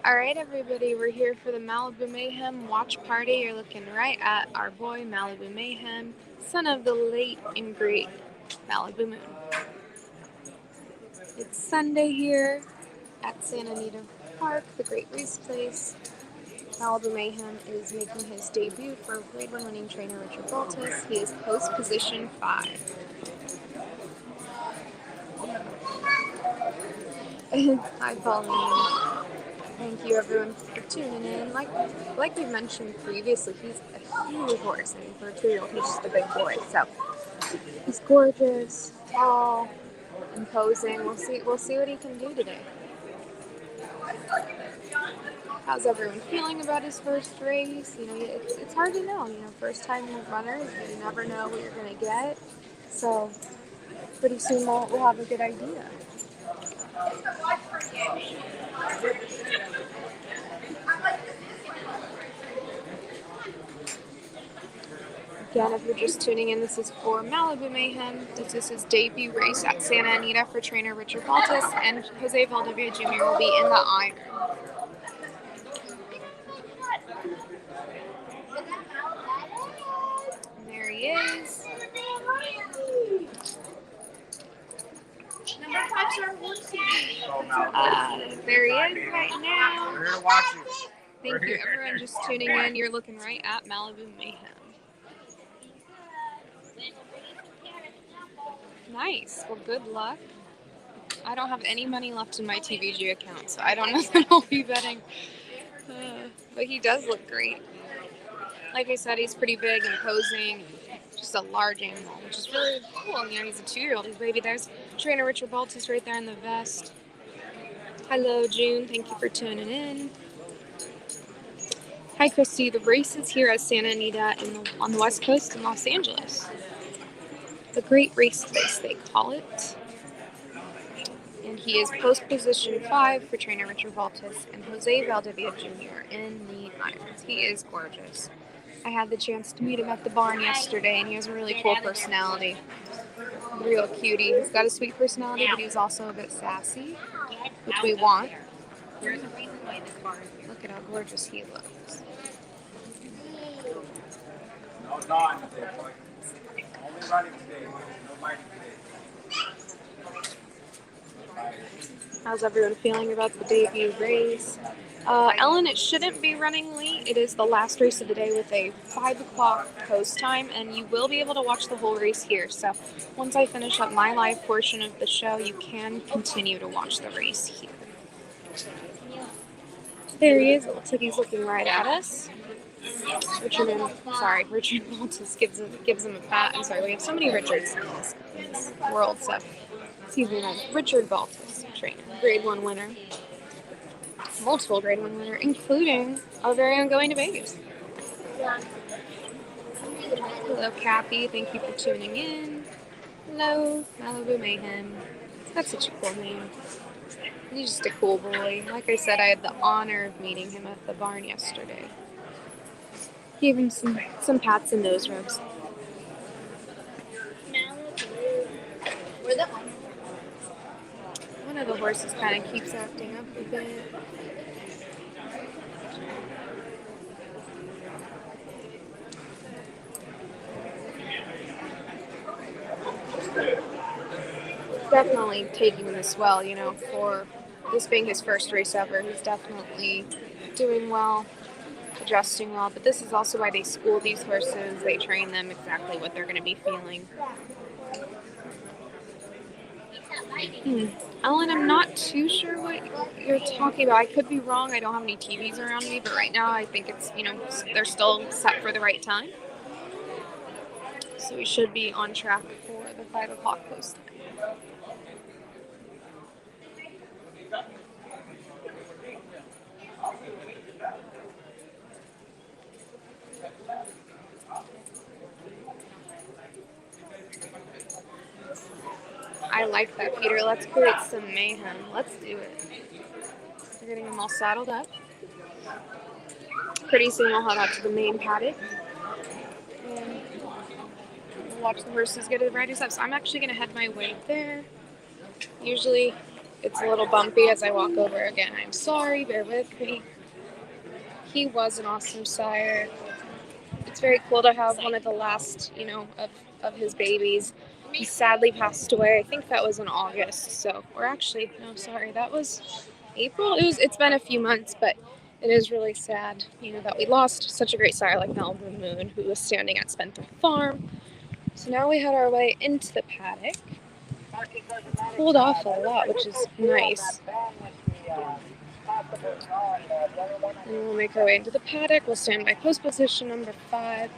All right, everybody, we're here for the Malibu Mayhem watch party. You're looking right at our boy Malibu Mayhem, son of the late and great Malibu Moon. It's Sunday here at Santa Anita Park, the great race place. Malibu Mayhem is making his debut for Grade 1 winning trainer Richard Baltus. He is post position 5. Hi, Pauline. Thank you, everyone, for tuning in. Like we mentioned previously, he's a huge horse. I mean, for a 2-year-old, he's just a big boy. So he's gorgeous, tall, imposing. We'll see what he can do today. How's everyone feeling about his first race? You know, it's hard to know. You know, first time runners, you never know what you're gonna get. So pretty soon we'll have a good idea. Again, if you're just tuning in, this is for Malibu Mayhem. This is his debut race at Santa Anita for trainer Richard Baltus, and Jose Valdivia Jr. will be in the iron. There he is. There he is right now. We're here to watch you. Thank you, everyone, just tuning in. You're looking right at Malibu Mayhem. Nice. Well, good luck. I don't have any money left in my TVG account, so I don't know that I'll be betting. But he does look great. Like I said, he's pretty big, imposing, just a large animal, which is really cool. You know, he's a 2-year-old. His baby. There's trainer Richard Baltus right there in the vest. Hello, June. Thank you for tuning in. Hi, Christy. The race is here at Santa Anita on the West Coast in Los Angeles. The Great Race Place, they call it. And he is post position 5 for trainer Richard Baltus and Jose Valdivia Jr. in the irons. He is gorgeous. I had the chance to meet him at the barn yesterday, and he has a really cool personality. Real cutie. He's got a sweet personality, but he's also a bit sassy, which we want. Look at how gorgeous he looks. No, not. Only running today. No biting today. How's everyone feeling about the debut race? Ellen, it shouldn't be running late. It is the last race of the day with a 5 o'clock post time, and you will be able to watch the whole race here. So once I finish up my live portion of the show, you can continue to watch the race here. There he is. It looks like he's looking right at us. Richard Baltus gives him a pat. I'm sorry, we have so many Richards in this world, so excuse me, Richard Baltus, trainer, Grade 1 winner, multiple Grade 1 winner, including our very own going to Vegas. Hello, Cappy. Thank you for tuning in. Hello, Malibu Mayhem. That's such a cool name. He's just a cool boy. Like I said, I had the honor of meeting him at the barn yesterday. Gave him some pats and nose rubs. One of the horses kind of keeps acting up a bit. Definitely taking this well, you know, for this being his first race ever. He's definitely doing well, adjusting well, but this is also why they school these horses. They train them exactly what they're going to be feeling. Ellen, I'm not too sure what you're talking about. I could be wrong. I don't have any TVs around me, but right now I think it's, you know, they're still set for the right time. So we should be on track for the 5 o'clock post. I like that, Peter. Let's create some mayhem. Let's do it. We're getting them all saddled up. Pretty soon we'll head out to the main paddock. And we'll watch the horses get ready to up. So I'm actually going to head my way there. Usually It's a little bumpy as I walk over again. I'm sorry, bear with me. He was an awesome sire. It's very cool to have one of the last, of his babies. He sadly passed away. I think that was in August. So, or actually, no, sorry, that was April. It's been a few months, but it is really sad, that we lost such a great sire like Malibu Moon, who was standing at Spencer Farm. So now we head our way into the paddock. It's cooled off a lot, which is nice. And we'll make our way into the paddock. We'll stand by post position number 5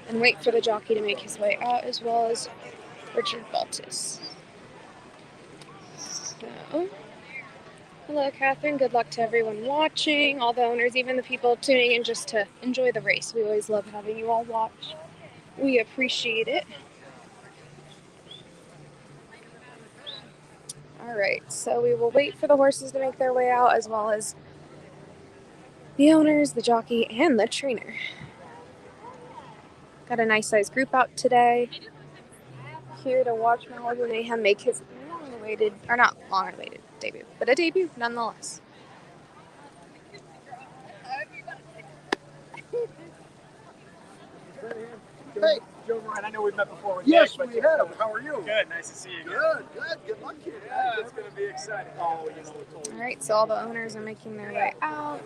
and wait for the jockey to make his way out, as well as Richard Baltus. So, hello, Catherine. Good luck to everyone watching, all the owners, even the people tuning in just to enjoy the race. We always love having you all watch. We appreciate it. All right, so we will wait for the horses to make their way out, as well as the owners, the jockey, and the trainer. Got a nice sized group out today. Here to watch Malibu Mayhem make his not long-awaited debut, but a debut nonetheless. Hey, Joe Ryan, I know we've met before. Yes, we have. How are you? Good, nice to see you. Good. Good luck to you. Yeah, it's going to be exciting. Oh, All right, so all the owners are making their way out.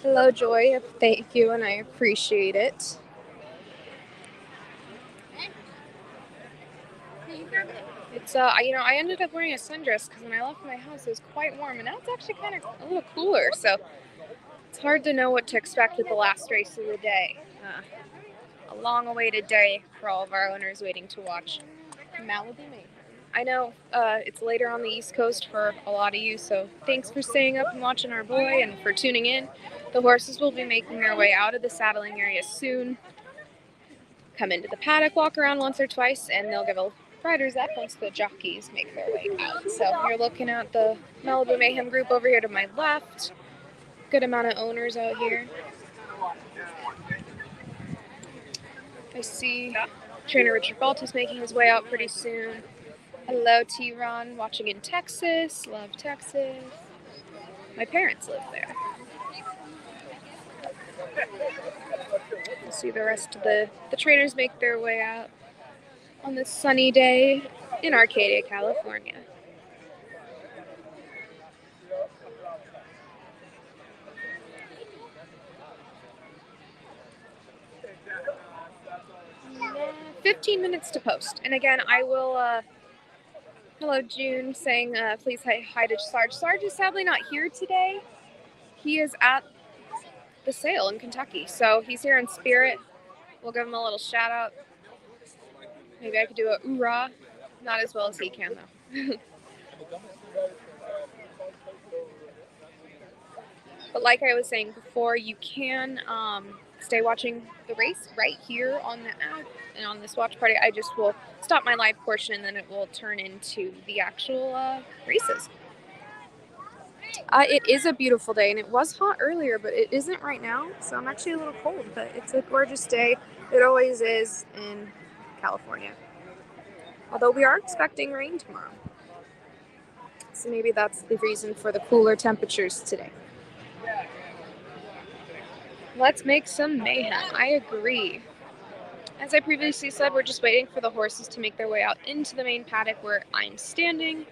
Hello, Joy. Thank you, and I appreciate it. It's I ended up wearing a sundress because when I left my house it was quite warm, and now it's actually kind of a little cooler. So it's hard to know what to expect with the last race of the day. A long-awaited day for all of our owners waiting to watch Malibu Mayhem. I know it's later on the East Coast for a lot of you, so thanks for staying up and watching our boy and for tuning in. The horses will be making their way out of the saddling area soon. Come into the paddock, walk around once or twice, and they'll give a riders up once the jockeys make their way out. So you're looking at the Malibu Mayhem group over here to my left. Good amount of owners out here. I see trainer Richard Baltus making his way out pretty soon. Hello, T-Ron, watching in Texas. Love Texas. My parents live there. We'll see the rest of the trainers make their way out on this sunny day in Arcadia, California. Yeah, 15 minutes to post. And again, I will, hello June, saying please hi to Sarge. Sarge is sadly not here today. He is at the sale in Kentucky. So he's here in spirit. We'll give him a little shout out. Maybe I could do a oorah. Not as well as he can, though. But like I was saying before, you can stay watching the race right here on the app and on this watch party. I just will stop my live portion and then it will turn into the actual races. It is a beautiful day, and it was hot earlier, but it isn't right now, so I'm actually a little cold, but it's a gorgeous day. It always is in California. Although we are expecting rain tomorrow. So maybe that's the reason for the cooler temperatures today. Let's make some mayhem. I agree. As I previously said, we're just waiting for the horses to make their way out into the main paddock where I'm standing.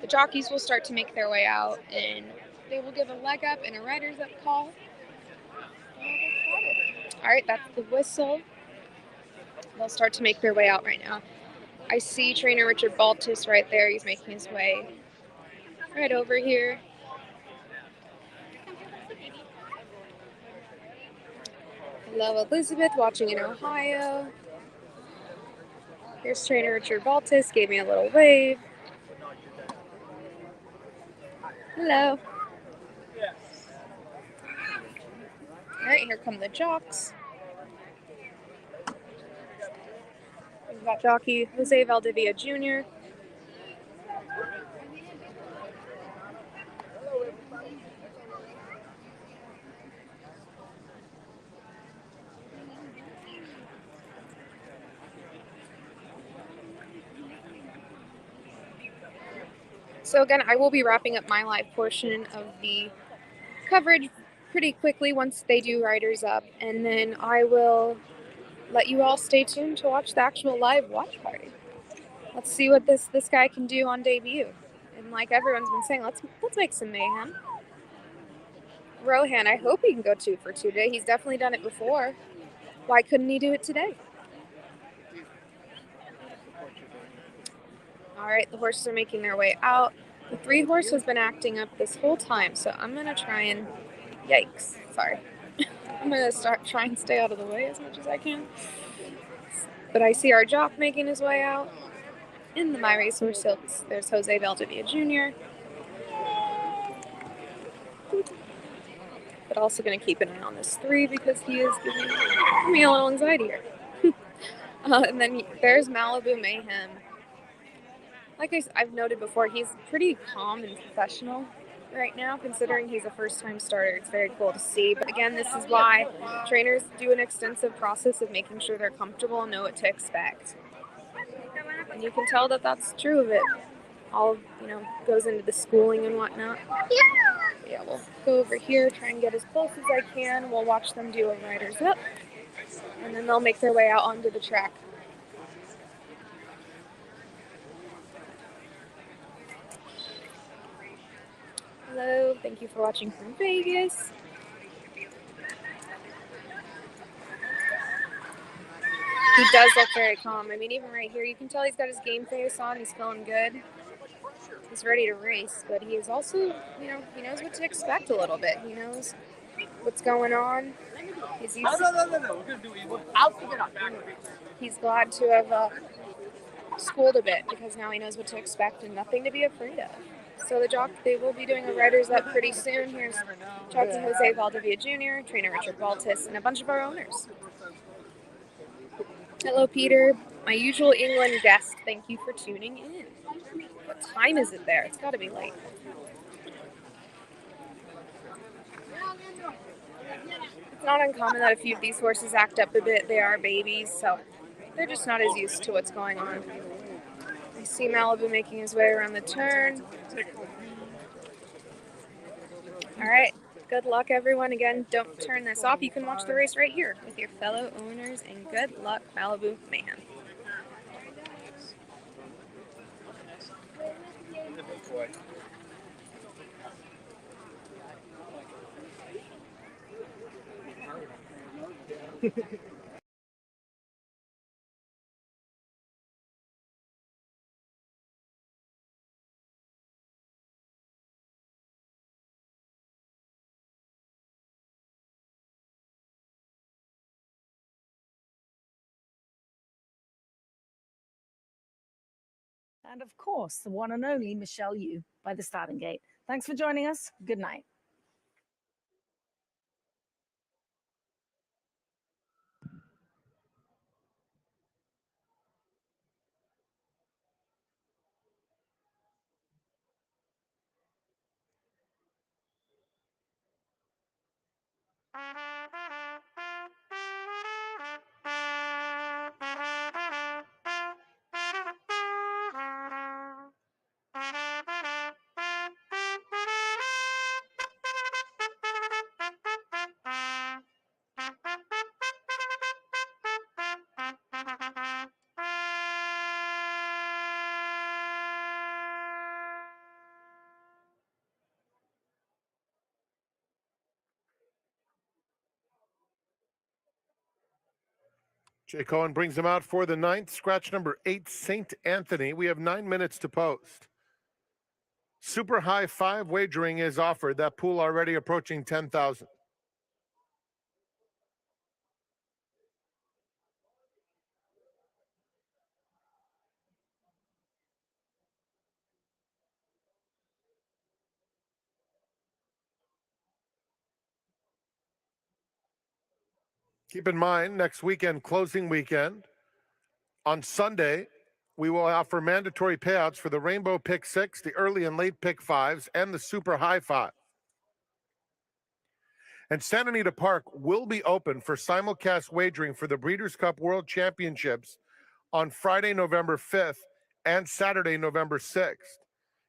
The jockeys will start to make their way out, and they will give a leg up and a rider's up call. All right, that's the whistle. They'll start to make their way out right now. I see trainer Richard Baltus right there. He's making his way right over here. Hello, Elizabeth, watching in Ohio. Here's trainer Richard Baltus, gave me a little wave. Hello. All right, here come the jocks. We've got jockey Jose Valdivia Jr. So again, I will be wrapping up my live portion of the coverage pretty quickly once they do riders up, and then I will let you all stay tuned to watch the actual live watch party. Let's see what this guy can do on debut. And like everyone's been saying, let's make some mayhem. Rohan, I hope he can go 2 for 2 today. He's definitely done it before. Why couldn't he do it today? All right, the horses are making their way out. The 3 horse has been acting up this whole time, so I'm gonna try and, yikes, sorry. I'm gonna try and stay out of the way as much as I can. But I see our jock making his way out. In the My Racehorse Silks, there's Jose Valdivia Jr. But also going to keep an eye on this 3 because he is giving me a little anxiety here. And then there's Malibu Mayhem. Like I've noted before, he's pretty calm and professional right now, considering he's a first-time starter. It's very cool to see. But again, this is why trainers do an extensive process of making sure they're comfortable and know what to expect. And you can tell that that's true of it. All, goes into the schooling and whatnot. Yeah, we'll go over here, try and get as close as I can. We'll watch them do a riders up, and then they'll make their way out onto the track. Hello, thank you for watching from Vegas. He does look very calm. I mean, even right here, you can tell he's got his game face on. He's feeling good. He's ready to race, but he is also, he knows what to expect a little bit. He knows what's going on. He's glad to have schooled a bit because now he knows what to expect and nothing to be afraid of. So they will be doing a riders up pretty soon. Here's Jockey Jose Valdivia Jr., trainer Richard Baltus, and a bunch of our owners. Hello, Peter, my usual England guest. Thank you for tuning in. What time is it there? It's got to be late. It's not uncommon that a few of these horses act up a bit. They are babies, so they're just not as used to what's going on. I see Malibu making his way around the turn. All right, good luck, everyone. Again, don't turn this off. You can watch the race right here with your fellow owners, and good luck, Malibu Mayhem. And of course, the one and only Michelle Yu by the starting gate. Thanks for joining us. Good night. Jay Cohen brings them out for the 9th. Scratch number 8, St. Anthony. We have 9 minutes to post. Super high 5 wagering is offered. That pool already approaching 10,000. Keep in mind, next weekend, closing weekend, on Sunday, we will offer mandatory payouts for the Rainbow Pick 6, the early and late Pick 5s, and the Super High 5. And Santa Anita Park will be open for simulcast wagering for the Breeders' Cup World Championships on Friday, November 5th and Saturday, November 6th.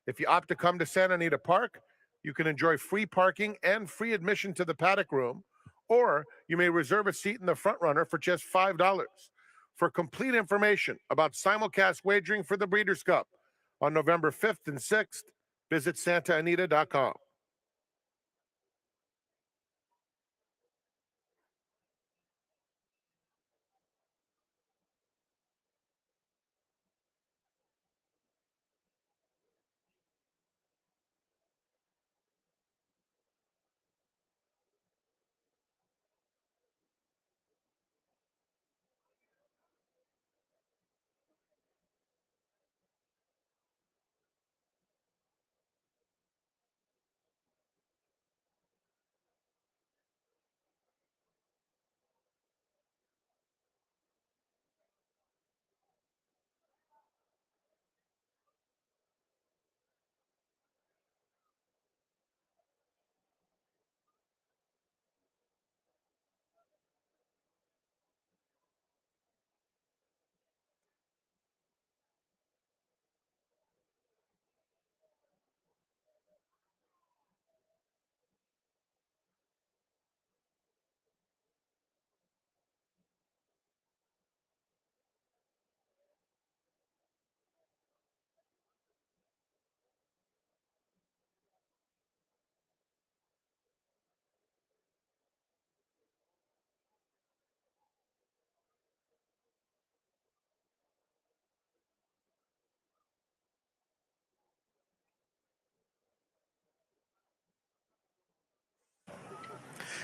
If you opt to come to Santa Anita Park, you can enjoy free parking and free admission to the paddock room, or you may reserve a seat in the front runner for just $5. For complete information about simulcast wagering for the Breeders' Cup on November 5th and 6th, visit santaanita.com.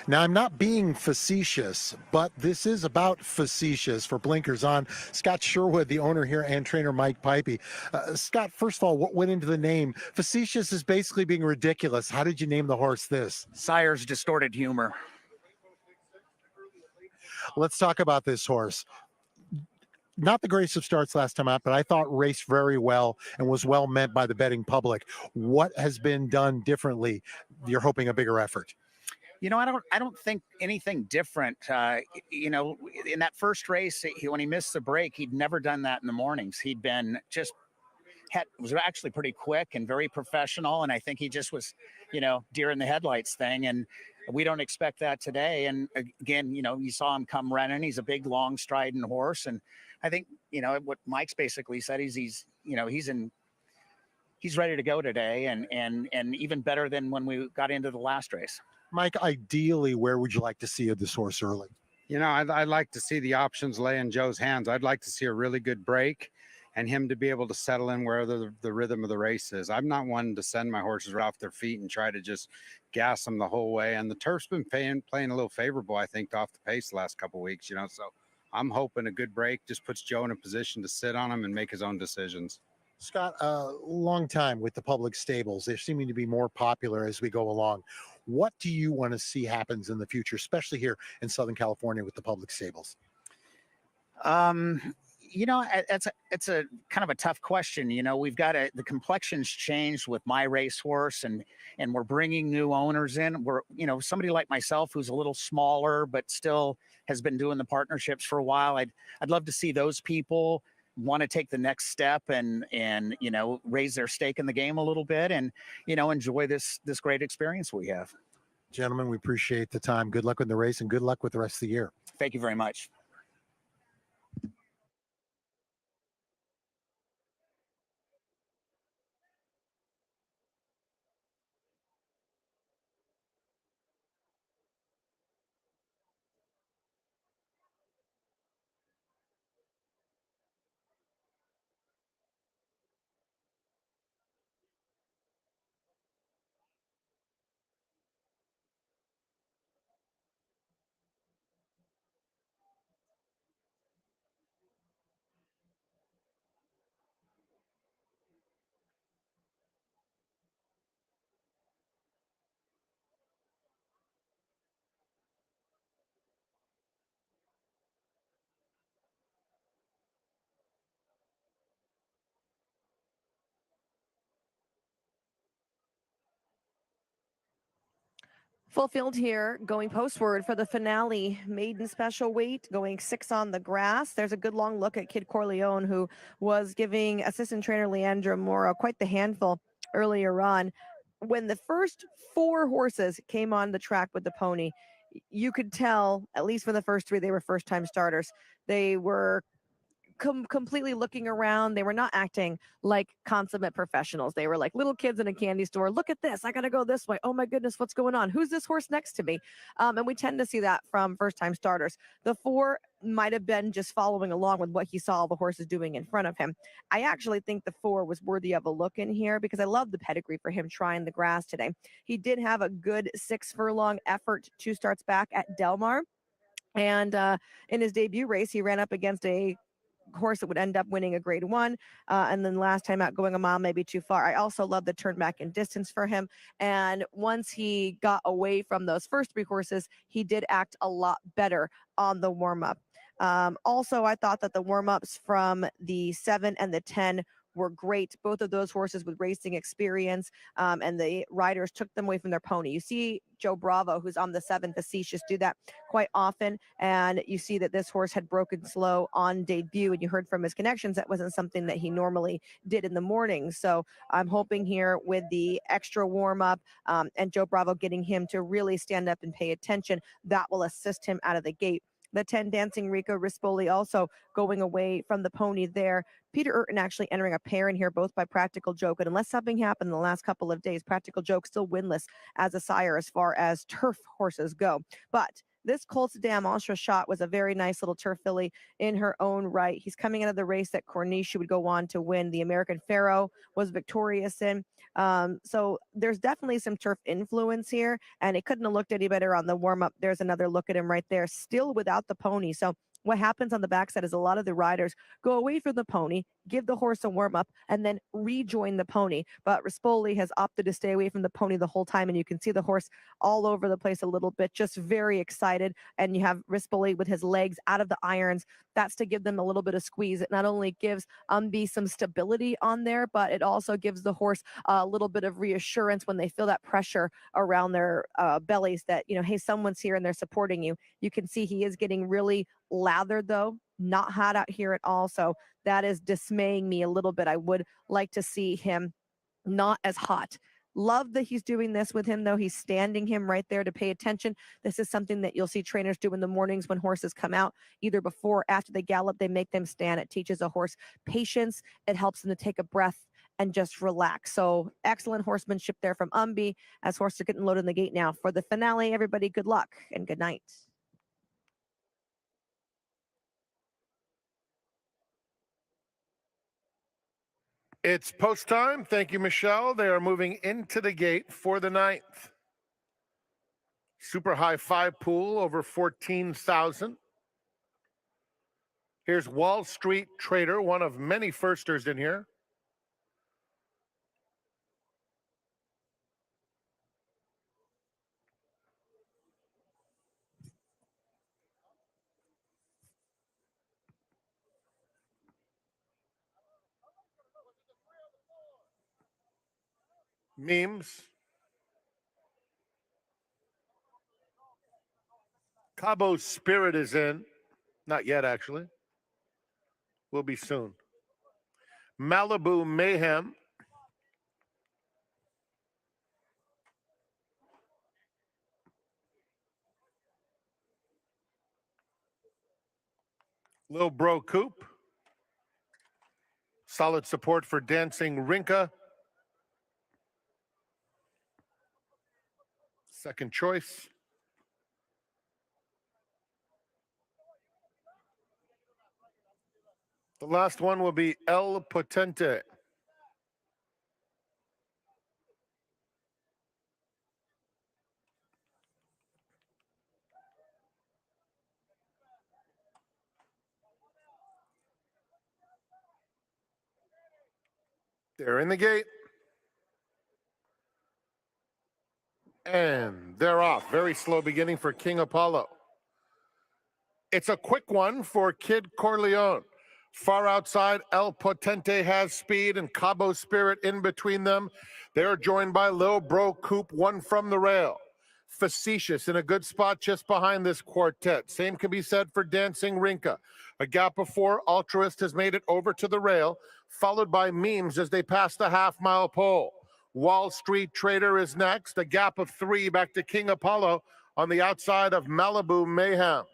Now, I'm not being facetious, but this is about facetious for Blinkers On. Scott Sherwood, the owner here, and trainer Mike Pipey. Scott, first of all, what went into the name? Facetious is basically being ridiculous. How did you name the horse this? Sire's distorted humor. Let's talk about this horse. Not the greatest of starts last time out, but I thought raced very well and was well met by the betting public. What has been done differently? You're hoping a bigger effort. You know, I don't think anything different. You know, in that first race, when he missed the break, he'd never done that in the mornings. He'd been just was actually pretty quick and very professional. And I think he just was, you know, deer in the headlights thing. And we don't expect that today. And again, you know, you saw him come running. He's a big, long striding horse. And I think, you know, what Mike's basically said is he's ready to go today, and even better than when we got into the last race. Mike, ideally, where would you like to see this horse early? You know, I'd like to see the options lay in Joe's hands. I'd like to see a really good break and him to be able to settle in where the rhythm of the race is. I'm not one to send my horses right off their feet and try to just gas them the whole way. And the turf's been playing a little favorable, I think, off the pace the last couple of weeks, you know. So I'm hoping a good break just puts Joe in a position to sit on him and make his own decisions. Scott, a long time with the public stables. They're seeming to be more popular as we go along. What do you want to see happens in the future, especially here in Southern California with the public stables? You know, it's a kind of a tough question. You know, we've got the complexion's changed with my racehorse, and we're bringing new owners in. We're, you know, somebody like myself who's a little smaller but still has been doing the partnerships for a while. I'd love to see those people want to take the next step and you know, raise their stake in the game a little bit, and you know, enjoy this great experience we have. Gentlemen, we appreciate the time. Good luck with the race and good luck with the rest of the year. Thank you very much. Full field here, going postward for the finale. Maiden special weight, going 6 on the grass. There's a good long look at Kid Corleone, who was giving assistant trainer Leandra Mora quite the handful earlier on. When the first 4 horses came on the track with the pony, you could tell, at least for the first 3, they were first time starters. They were completely looking around. They were not acting like consummate professionals. They were like little kids in a candy store. Look at this. I got to go this way. Oh my goodness, what's going on? Who's this horse next to me? And we tend to see that from first time starters. The 4 might have been just following along with what he saw the horses doing in front of him. I actually think the 4 was worthy of a look in here because I love the pedigree for him trying the grass today. He did have a good 6 furlong effort 2 starts back at Del Mar. And in his debut race, he ran up against a horse that would end up winning a grade 1, and then last time out going a mile maybe too far. I also love the turn back in distance for him, and once he got away from those first 3 horses, he did act a lot better on the warm-up. Also, I thought that the warm-ups from the 7 and the 10 were great. Both of those horses with racing experience, and the riders took them away from their pony. You see Joe Bravo, who's on the 7 Facetious, do that quite often, and you see that this horse had broken slow on debut, and you heard from his connections that wasn't something that he normally did in the morning. So I'm hoping here with the extra warm-up and Joe Bravo getting him to really stand up and pay attention, that will assist him out of the gate. The 10 Dancing Rico Rispoli also going away from the pony there. Peter Urton actually entering a pair in here, both by Practical Joke. And unless something happened in the last couple of days, Practical Joke still winless as a sire as far as turf horses go. But this Colts Dam Ultra Shot was a very nice little turf filly in her own right. He's coming out of the race that Corniche would go on to win. The American Pharaoh was victorious in. So there's definitely some turf influence here, and it couldn't have looked any better on the warm-up. There's another look at him right there, still without the pony. So what happens on the backside is a lot of the riders go away from the pony, give the horse a warm up, and then rejoin the pony. But Rispoli has opted to stay away from the pony the whole time, and you can see the horse all over the place a little bit, just very excited. And you have Rispoli with his legs out of the irons. That's to give them a little bit of squeeze. It not only gives Umby some stability on there, but it also gives the horse a little bit of reassurance when they feel that pressure around their bellies that, you know, hey, someone's here and they're supporting you. You can see he is getting really lathered though, not hot out here at all. So that is dismaying me a little bit. I would like to see him not as hot. Love that he's doing this with him, though. He's standing him right there to pay attention. This is something that you'll see trainers do in the mornings when horses come out, either before or after they gallop. They make them stand. It teaches a horse patience. It helps them to take a breath and just relax. So excellent horsemanship there from Umby as horses are getting loaded in the gate now. For the finale, everybody, good luck and good night. It's post time. Thank you, Michelle. They are moving into the gate for the 9th. Super high 5 pool over 14,000. Here's Wall Street Trader, one of many firsters in here. Memes. Cabo Spirit is in. Not yet, actually. Will be soon. Malibu Mayhem. Lil Bro Coop. Solid support for Dancing Rinka. Second choice. The last one will be El Potente. They're in the gate. And they're off. Very slow beginning for King Apollo. It's a quick one for Kid Corleone. Far outside, El Potente has speed and Cabo Spirit in between them. They're joined by Lil Bro Coop, one from the rail. Facetious in a good spot just behind this quartet. Same can be said for Dancing Rinka. A gap before, Altruist has made it over to the rail, followed by Memes as they pass the half-mile pole. Wall Street Trader is next. A gap of 3 back to King Apollo on the outside of Malibu Mayhem.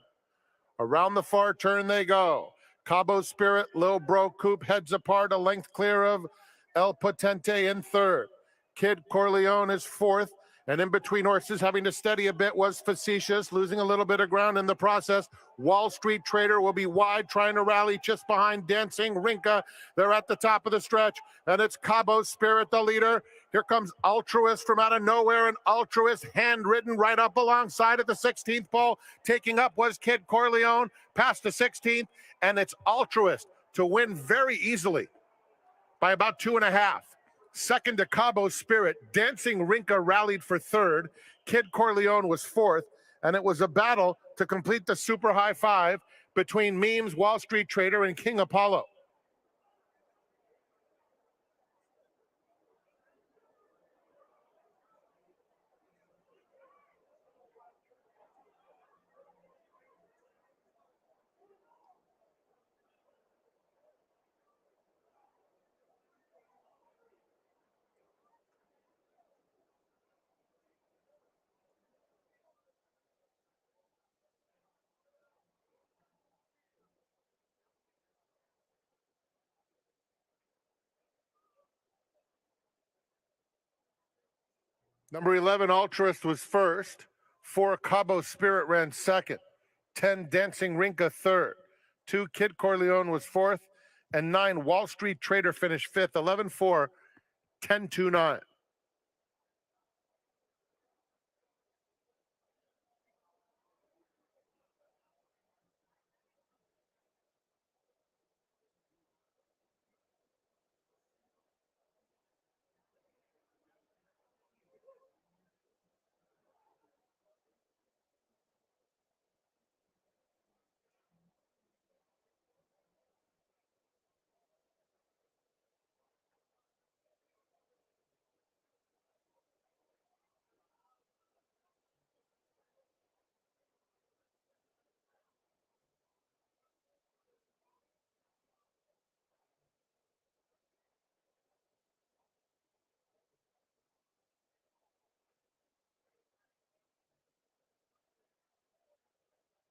Around the far turn they go. Cabo Spirit, Lil Bro Coupe heads apart, a length clear of El Potente in third. Kid Corleone is fourth, and in between horses having to steady a bit was Facetious, losing a little bit of ground in the process. Wall Street Trader will be wide, trying to rally just behind Dancing Rinka. They're at the top of the stretch, and it's Cabo Spirit, the leader. Here comes Altruist from out of nowhere, and Altruist handridden right up alongside at the 16th pole. Taking up was Kid Corleone, past the 16th, and it's Altruist to win very easily by about 2.5. Second to Cabo Spirit. Dancing Rinka rallied for third. Kid Corleone was fourth, and it was a battle to complete the super high five between Memes, Wall Street Trader, and King Apollo. Number 11, Altruist, was first. 4, Cabo Spirit ran second. 10, Dancing Rinka third. 2, Kid Corleone was fourth. And 9, Wall Street Trader finished fifth. 11-4, 10-2-9.